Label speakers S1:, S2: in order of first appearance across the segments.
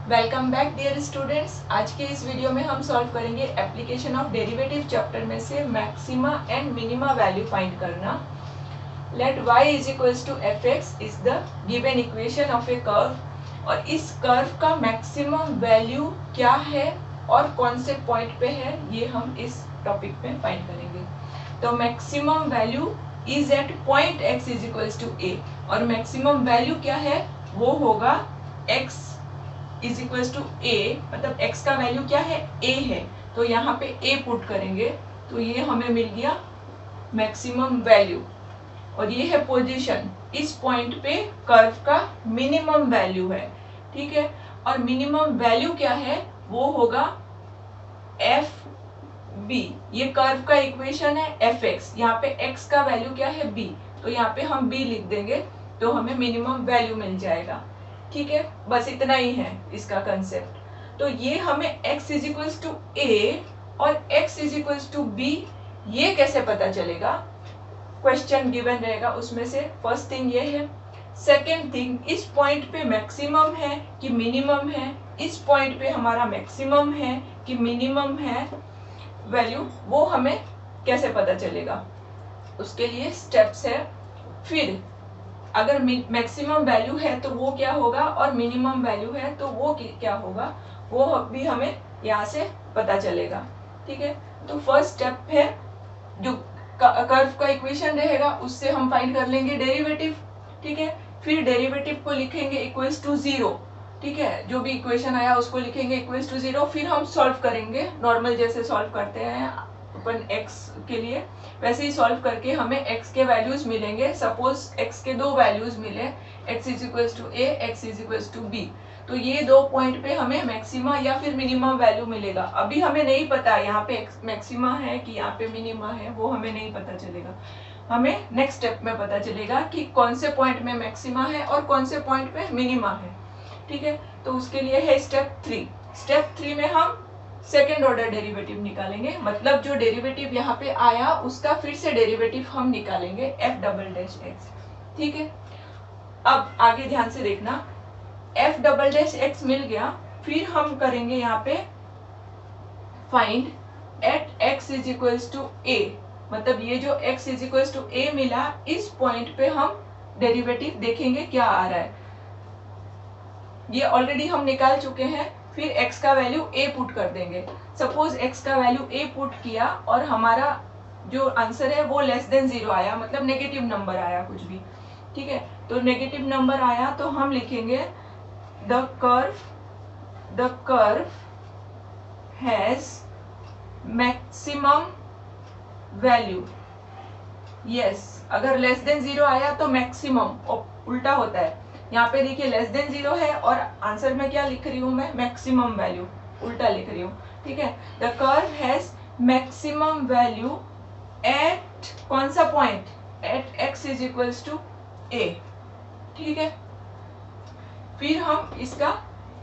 S1: Welcome back dear students. आज के इस वीडियो में हम सॉल्व करेंगे एप्लीकेशन ऑफ डेरिवेटिव चैप्टर में से maxima and minima value find करना। Let y is equals to F x is the given equation of a curve, और इस कर्व का मैक्सिमम वैल्यू क्या है और कौन से पॉइंट पे है ये हम इस टॉपिक में फाइंड करेंगे। तो maximum value is at point x is equals to a, और मैक्सिमम वैल्यू क्या है वो होगा x इज इक्वल्स टू ए, मतलब x का वैल्यू क्या है a है, तो यहाँ पे a पुट करेंगे तो ये हमें मिल गया मैक्सिमम वैल्यू। और ये है पोजीशन, इस पॉइंट पे कर्व का मिनिमम वैल्यू है, ठीक है। और मिनिमम वैल्यू क्या है वो होगा एफ बी, ये कर्व का इक्वेशन है एफ एक्स, यहाँ पे x का वैल्यू क्या है b, तो यहाँ पे हम b लिख देंगे तो हमें मिनिमम वैल्यू मिल जाएगा, ठीक है। बस इतना ही है इसका कंसेप्ट। तो ये हमें x is equals to a और x is equals to b ये कैसे पता चलेगा, क्वेश्चन गिवन रहेगा उसमें से फर्स्ट थिंग ये है। सेकेंड थिंग, इस पॉइंट पे मैक्सिमम है कि मिनिमम है, इस पॉइंट पे हमारा मैक्सिमम है कि मिनिमम है वैल्यू, वो हमें कैसे पता चलेगा, उसके लिए स्टेप्स है। फिर अगर मैक्सिमम वैल्यू है तो वो क्या होगा और मिनिमम वैल्यू है तो वो क्या होगा, वो भी हमें यहाँ से पता चलेगा, ठीक है। तो फर्स्ट स्टेप है, जो कर्व का इक्वेशन रहेगा उससे हम फाइंड कर लेंगे डेरिवेटिव, ठीक है। फिर डेरिवेटिव को लिखेंगे इक्वल्स टू जीरो, ठीक है, जो भी इक्वेशन आया उसको लिखेंगे इक्वल्स टू जीरो। फिर हम सॉल्व करेंगे नॉर्मल जैसे सॉल्व करते हैं अपन x के लिए, वैसे ही सॉल्व करके हमें x के वैल्यूज मिलेंगे। सपोज x के दो वैल्यूज मिले, x is equals to a, x is equals to b, तो ये दो पॉइंट पे हमें मैक्सिमा या फिर मिनिमम वैल्यू मिलेगा। अभी हमें नहीं पता यहाँ पे मैक्सिमा है कि यहाँ पे मिनिमा है, वो हमें नहीं पता चलेगा, हमें नेक्स्ट स्टेप में पता चलेगा कि कौन से पॉइंट में मैक्सिमा है और कौन से पॉइंट पे मिनिमा है, ठीक है। तो उसके लिए है स्टेप 3। स्टेप 3 में हम सेकेंड ऑर्डर डेरिवेटिव निकालेंगे, मतलब जो डेरिवेटिव यहाँ पे आया उसका फिर से डेरिवेटिव हम निकालेंगे एफ डबल डैश एक्स, ठीक है। अब आगे ध्यान से देखना, एफ डबल डैश एक्स मिल गया, फिर हम करेंगे यहाँ पे find at X is equals to ए, मतलब ये जो x is equals to A मिला, इस पॉइंट पे हम डेरिवेटिव देखेंगे क्या आ रहा है। ये ऑलरेडी हम निकाल चुके हैं, फिर x का वैल्यू a पुट कर देंगे। सपोज x का वैल्यू a पुट किया और हमारा जो आंसर है वो लेस देन जीरो आया, मतलब नेगेटिव नंबर आया कुछ भी, ठीक है। तो नेगेटिव नंबर आया तो हम लिखेंगे the curve has maximum value. Yes, अगर लेस देन जीरो आया तो मैक्सिमम उल्टा होता है, यहाँ पे देखिए लेस देन जीरो है और आंसर में क्या लिख रही हूँ मैं, मैक्सिमम वैल्यू, उल्टा लिख रही हूँ, ठीक है। The curve has maximum value at कौन सा point, at x is equals to a, ठीक है। फिर हम इसका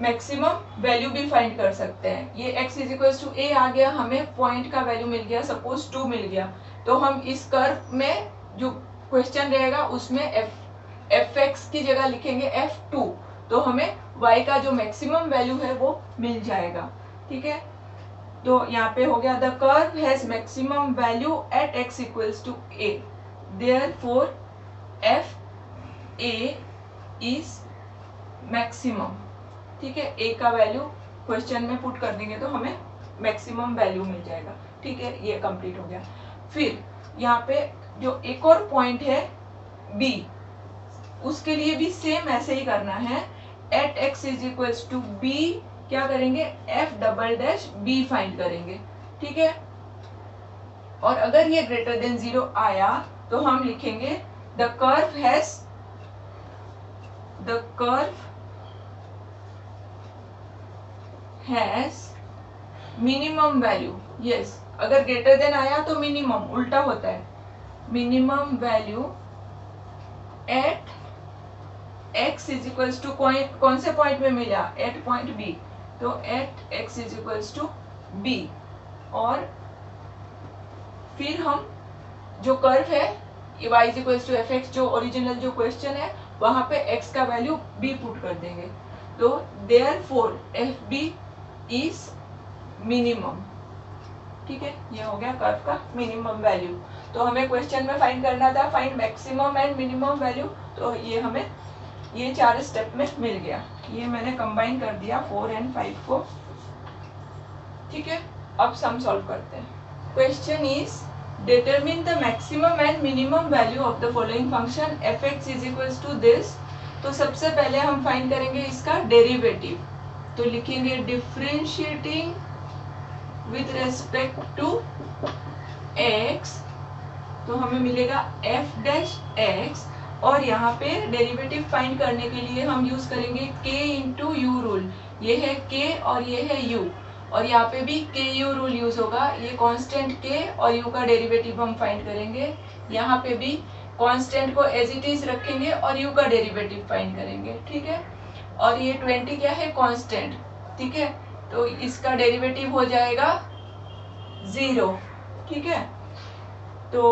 S1: मैक्सिमम वैल्यू भी फाइंड कर सकते हैं। ये x is equals to a आ गया, हमें पॉइंट का वैल्यू मिल गया, सपोज 2 मिल गया, तो हम इस कर्व में जो क्वेश्चन रहेगा उसमें एफ एक्स की जगह लिखेंगे f2, तो हमें y का जो मैक्सिमम वैल्यू है वो मिल जाएगा, ठीक है। तो यहाँ पे हो गया the curve has maximum value at x equals to a, therefore f a is maximum, ठीक है। a का वैल्यू क्वेश्चन में पुट कर देंगे तो हमें मैक्सिमम वैल्यू मिल जाएगा, ठीक है। ये कंप्लीट हो गया। फिर यहाँ पे जो एक और पॉइंट है b, उसके लिए भी सेम ऐसे ही करना है, at x is equals to b क्या करेंगे, f double dash b find करेंगे, ठीक है। और अगर ये ग्रेटर देन जीरो आया तो हम लिखेंगे the curve has minimum value. Yes, अगर ग्रेटर देन आया तो मिनिमम उल्टा होता है, minimum value at x is equals to कौन से पॉइंट में मिला, एट पॉइंट b, तो at x is equals to b। और फिर हम जो कर्व है y is equals to F x, जो ओरिजिनल जो क्वेश्चन है वहां पे x का वैल्यू b पुट कर देंगे, तो therefore f b is minimum. ठीक है, ये हो गया कर्व का मिनिमम वैल्यू। तो हमें क्वेश्चन में फाइंड करना था find maximum and minimum value, तो ये हमें ये 4 स्टेप में मिल गया। ये मैंने कंबाइन कर दिया 4 एंड 5 को। ठीक है, अब सम सॉल्व करते हैं। Question is determine the maximum and minimum value of the following function f x is equals to this. तो सबसे पहले हम फाइंड करेंगे इसका डेरिवेटिव। तो लिखेंगे differentiating with respect to x, तो हमें मिलेगा f डैश x, और यहाँ पे डेरिवेटिव फाइंड करने के लिए हम यूज करेंगे k इंटू यू रूल। ये है k और ये है u, और यहाँ पे भी के यू रूल यूज होगा। ये कांस्टेंट k और u का डेरिवेटिव हम फाइंड करेंगे। यहाँ पे भी कांस्टेंट को एज इट इज रखेंगे और u का डेरिवेटिव फाइंड करेंगे। ठीक है, और ये 20 क्या है कांस्टेंट। ठीक है, तो इसका डेरिवेटिव हो जाएगा 0। ठीक है, तो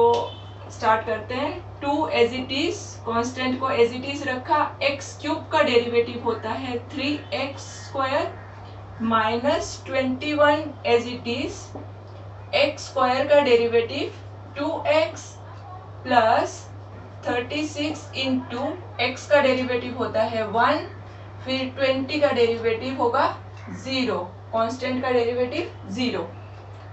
S1: स्टार्ट करते हैं। 2 एज इट इज, कांस्टेंट को एज इट इज रखा। एक्स क्यूब का डेरिवेटिव होता है 3x² minus 21 as it is. X square का derivative 2x plus 36 into X का डेरिवेटिव होता है 1, फिर 20 का डेरिवेटिव होगा 0, कांस्टेंट का derivative 0।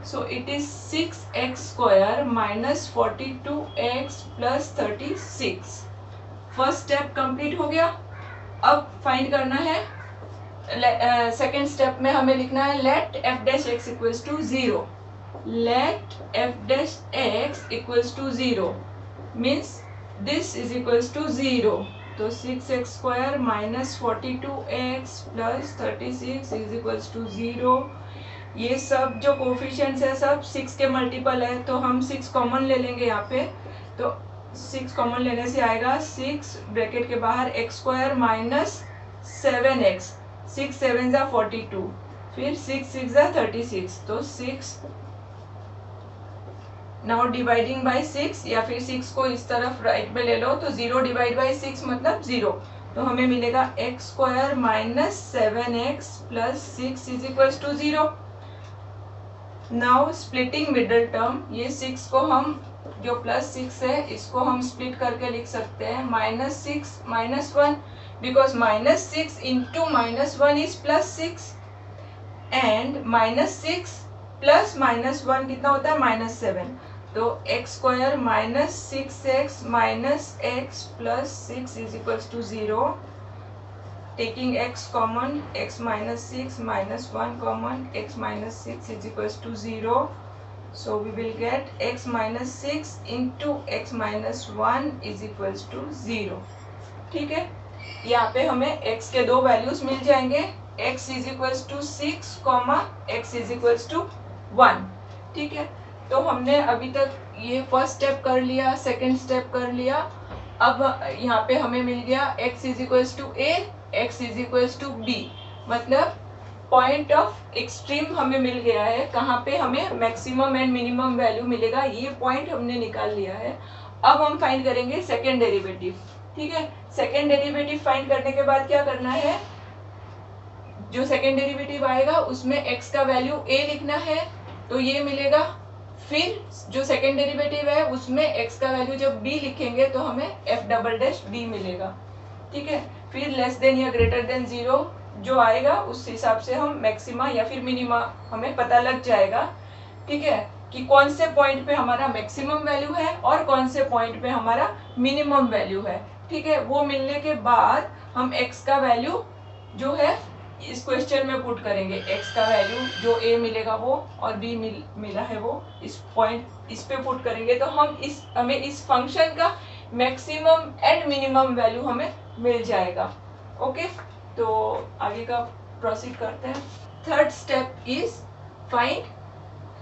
S1: So it is 6x² minus 42x plus 36। First step complete हो गया। अब फाइंड करना है सेकेंड स्टेप में हमें लिखना है let f dash x equals to 0। Let f dash x equals to 0 means this is equals to 0। तो 6x² minus 42x plus 36 is equals to 0। ये सब जो कोफिशिएंट्स है सब 6 के मल्टीपल है, तो हम 6 कॉमन ले लेंगे यहाँ पे। तो 6 कॉमन लेने से आएगा 6 ब्रैकेट के बाहर x² माइनस 7x, 6 7 जा 42, फिर 6 6 जा 36। तो 6 नाउ डिवाइडिंग बाय 6, या फिर 6 को इस तरफ राइट में ले लो, तो 0 डिवाइड बाय 6 मतलब 0। तो हमें मिलेगा x² minus 7x plus 6 is equals to 0। Now splitting middle term, ये 6 को हम जो प्लस 6 है इसको हम स्प्लिट करके लिख सकते हैं minus 6 minus 1, because minus 6 into minus 1 is plus 6, and minus 6 plus minus 1 कितना होता है माइनस 7। तो x² minus 6x minus x plus 6 is equals to 0। Taking x common, x minus 6 minus 1 common, x minus 6 is equals to 0. So we will get x minus 6 into x minus 1 is equals to 0. ठीक है, यहाँ पे हमें x के 2 values मिल जाएंगे, x is equals to 6, x is equals to 1. ठीक है, तो हमने अभी तक ये फर्स्ट स्टेप कर लिया, सेकेंड स्टेप कर लिया। अब यहाँ पे हमें मिल गया x is equals to a, x is equals to b, मतलब पॉइंट ऑफ एक्सट्रीम हमें मिल गया है। कहाँ पे हमें मैक्सिमम एंड मिनिमम वैल्यू मिलेगा, ये पॉइंट हमने निकाल लिया है। अब हम फाइंड करेंगे सेकेंड डेरिवेटिव। ठीक है, सेकेंड डेरिवेटिव फाइंड करने के बाद क्या करना है, जो सेकेंड डेरिवेटिव आएगा उसमें x का वैल्यू a लिखना है, तो ये मिलेगा। फिर जो सेकेंड डेरिवेटिव है उसमें x का वैल्यू जब b लिखेंगे तो हमें f डबल डैश b मिलेगा। ठीक है, फिर लेस देन या ग्रेटर देन 0 जो आएगा उस हिसाब से हम मैक्सिमा या फिर मिनिमा हमें पता लग जाएगा। ठीक है, कि कौन से पॉइंट पे हमारा मैक्सिमम वैल्यू है और कौन से पॉइंट पे हमारा मिनिमम वैल्यू है। ठीक है, वो मिलने के बाद हम x का वैल्यू जो है इस क्वेश्चन में पुट करेंगे। x का वैल्यू जो a मिलेगा वो और b मिला है वो इस पॉइंट इस पे पुट करेंगे, तो हमें इस फंक्शन का मैक्सिमम एंड मिनिमम वैल्यू हमें मिल जाएगा। ओके, तो आगे का प्रोसीड करते हैं। Third step is find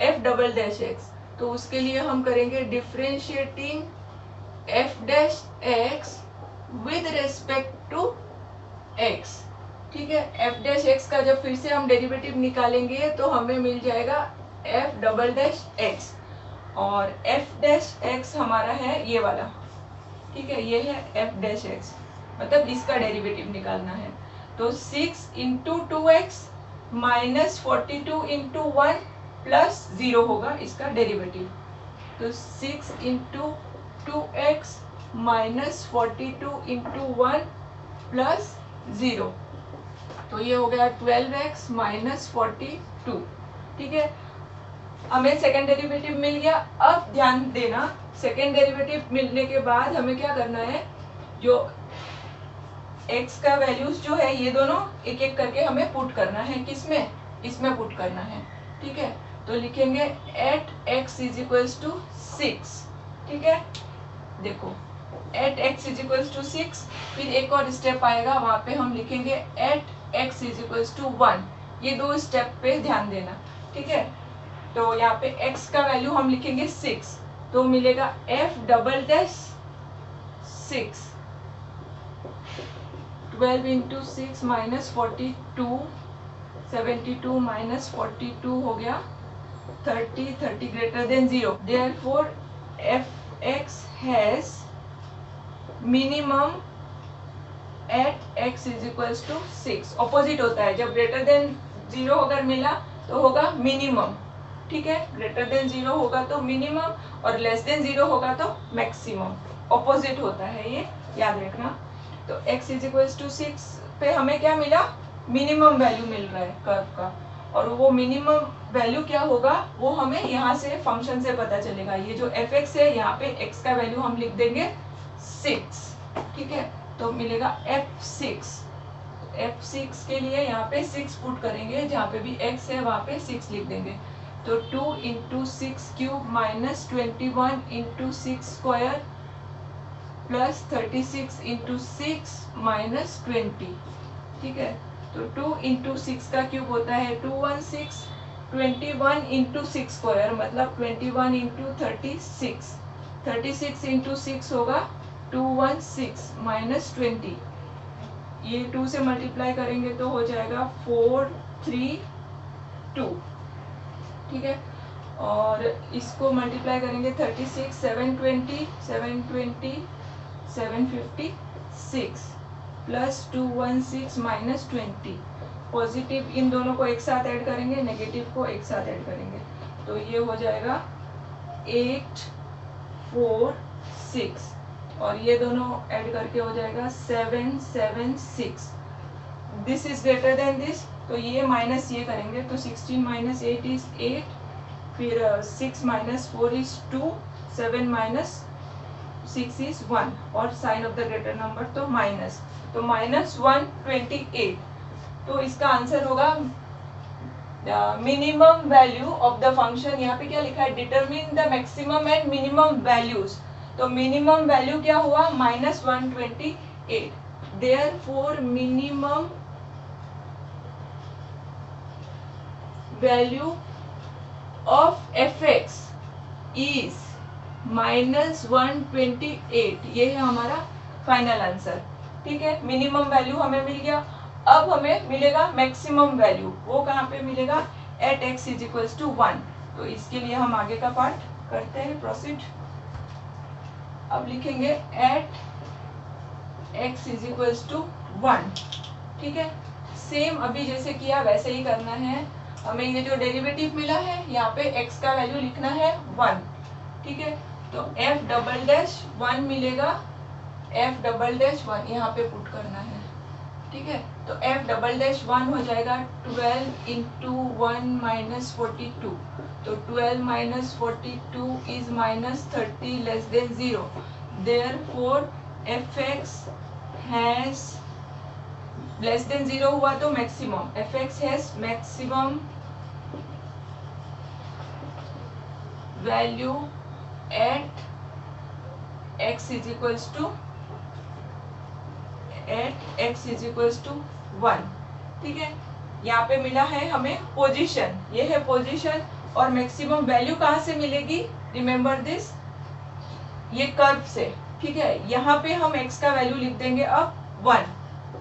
S1: f double dash x। तो उसके लिए हम करेंगे differentiating f dash x with respect to x। ठीक है, f डैश x का जब फिर से हम डेरिवेटिव निकालेंगे तो हमें मिल जाएगा f डबल डैश x, और f डैश x हमारा है ये वाला। ठीक है, ये है f डैश x, मतलब इसका डेरिवेटिव निकालना है। तो 6 into 2x minus 42 into 1 plus 0 होगा इसका डेरिवेटिव। तो 6 into 2x minus 42 into 1 plus 0, तो ये हो गया 12x माइनस 42। ठीक है, हमें सेकेंड डेरिवेटिव मिल गया। अब ध्यान देना, सेकेंड डेरिवेटिव मिलने के बाद हमें क्या करना है, जो x का वैल्यूज जो है ये दोनों एक एक करके हमें पुट करना है। किसमें? इसमें पुट करना है। ठीक है, तो लिखेंगे at x is equals to 6। ठीक है, देखो at x is equals to 6, फिर एक और स्टेप आएगा, वहां पे हम लिखेंगे at x is equals to 1। ये दो स्टेप पे ध्यान देना। ठीक है, तो यहाँ पे x का वैल्यू हम लिखेंगे 6, तो मिलेगा f double dash 6, 12 into 6 minus 42, 72 minus 42 हो गया 30, 30 greater than 0। Therefore fx has minimum at x is equals to 6। Opposite होता है, जब ग्रेटर देन 0 अगर मिला तो होगा मिनिमम। ठीक है, ग्रेटर देन 0 होगा तो मिनिमम और लेस देन 0 होगा तो मैक्सिमम। ऑपोजिट होता है ये, याद रखना। तो x इज इक्वल्स टू 6 पे हमें क्या मिला? मिनिमम वैल्यू मिल रहा है कर्व का, और वो मिनिमम वैल्यू क्या होगा वो हमें यहाँ से फंक्शन से पता चलेगा। ये जो fx है, यहाँ पे x का वैल्यू हम लिख देंगे 6। ठीक है, तो मिलेगा f6। f6 के लिए यहाँ पे 6 पुट करेंगे, जहाँ पे भी x है वहाँ पे 6 लिख देंगे। तो 2 into 6 cube minus 21 into 6 square plus 36 into 6 minus 20। ठीक है, तो 2 इंटू 6 का क्यूब होता है 216, 21 इंटू 6 स्क्वायर मतलब 21 इंटू 36, 36 इंटू 6 होगा 216 माइनस 20। ये 2 से मल्टीप्लाई करेंगे तो हो जाएगा 432। ठीक है, और इसको मल्टीप्लाई करेंगे 36, 720, 720, 756 प्लस 216 माइनस 20। पॉजिटिव इन दोनों को एक साथ ऐड करेंगे, नेगेटिव को एक साथ ऐड करेंगे, तो ये हो जाएगा 846, और ये दोनों ऐड करके हो जाएगा 776। This is greater than this, तो ये माइनस ये करेंगे तो 16 माइनस 8 इज 8, फिर 6 माइनस 4 इज 2, 7 माइनस 6 इज 1, और sign of the greater number तो माइनस, तो माइनस 128। तो इसका आंसर होगा minimum value of the function. यहाँ पे क्या लिखा है? Determine the maximum and minimum values. तो मिनिमम वैल्यू क्या हुआ? Minus 128। Therefore minimum value of fx is minus 128। ये है हमारा फाइनल आंसर। ठीक है, मिनिमम वैल्यू हमें मिल गया। अब हमें मिलेगा मैक्सिमम वैल्यू, वो कहाँ पे मिलेगा? At x is equals to 1। तो इसके लिए हम आगे का पार्ट करते हैं, प्रोसीड। अब लिखेंगे at x is equals to 1। ठीक है, सेम अभी जैसे किया वैसे ही करना है। हमें ये जो डेरिवेटिव मिला है यहाँ पे x का वैल्यू लिखना है 1। ठीक है, तो f डबल डैश 1 मिलेगा, f डबल डैश 1 यहाँ पे पुट करना है। ठीक है, तो f डबल डैश 1 हो जाएगा 12 इंटू 1 माइनस 42। तो 12 minus 42 is minus 30 less than 0। Therefore fx has less than 0 हुआ तो maximum, fx has maximum value at x is equals to at x is equals to 1। ठीक है, यहाँ पे मिला है हमें पोजीशन, ये है पोजीशन, और मैक्सिमम वैल्यू कहाँ से मिलेगी? रिमेम्बर दिस, ये कर्व से। ठीक है, यहाँ पे हम x का वैल्यू लिख देंगे अब 1,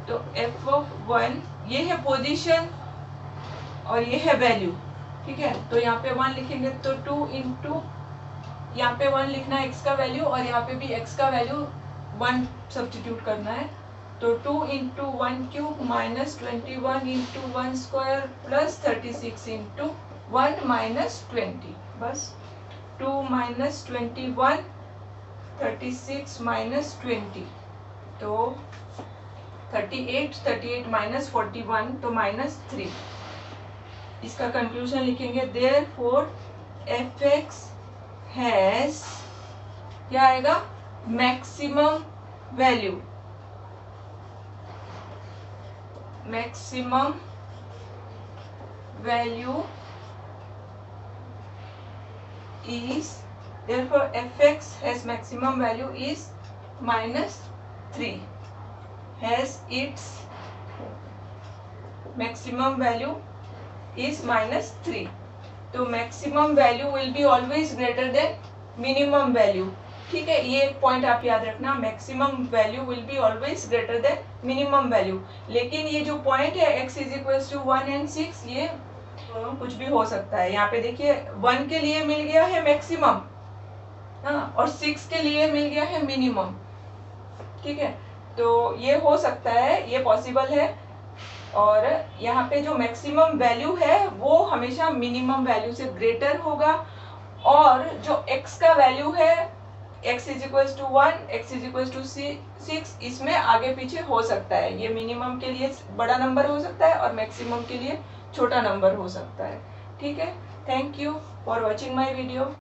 S1: तो f ऑफ 1 ये है पोजीशन और ये है वैल्यू। ठीक है, तो यहाँ पे 1 लिखेंगे तो 2 इंटू यहाँ पे 1 लिखना है x का वैल्यू, और यहाँ पे भी x का वैल्यू 1 सब्स्टिट्यूट करना है, तो 2 into 1 cube minus 21 into 1 square plus 36 into 1 minus 20, बस 2 माइनस 21 36 माइनस 20, तो 38 माइनस 41 तो माइनस 3। इसका कंक्लूजन लिखेंगे, देयरफॉर एफ एक्स हैज, क्या आएगा, maximum value, maximum value is, therefore fx has maximum value is -3, has its maximum value is -3, तो maximum value will be always greater than minimum value, ठीक है। ये एक point आप याद रखना, maximum value will be always greater than minimum value. लेकिन ये जो पॉइंट है x is equals to 1 and 6, ये कुछ भी हो सकता है। यहाँ पे देखिए 1 के लिए मिल गया है मैक्सिमम, और 6 के लिए मिल गया है मिनिमम, ठीक है। तो ये हो सकता है, ये पॉसिबल है। और यहाँ पे जो मैक्सिमम वैल्यू है वो हमेशा मिनिमम वैल्यू से ग्रेटर होगा, और जो x का वैल्यू है x is equals to 1, x is equals to 6, इसमें आगे पीछे हो सकता है। ये मिनिमम के लिए बड़ा नंबर हो सकता है और मैक्सिमम के लिए छोटा नंबर हो सकता है, ठीक है। Thank you for watching my video.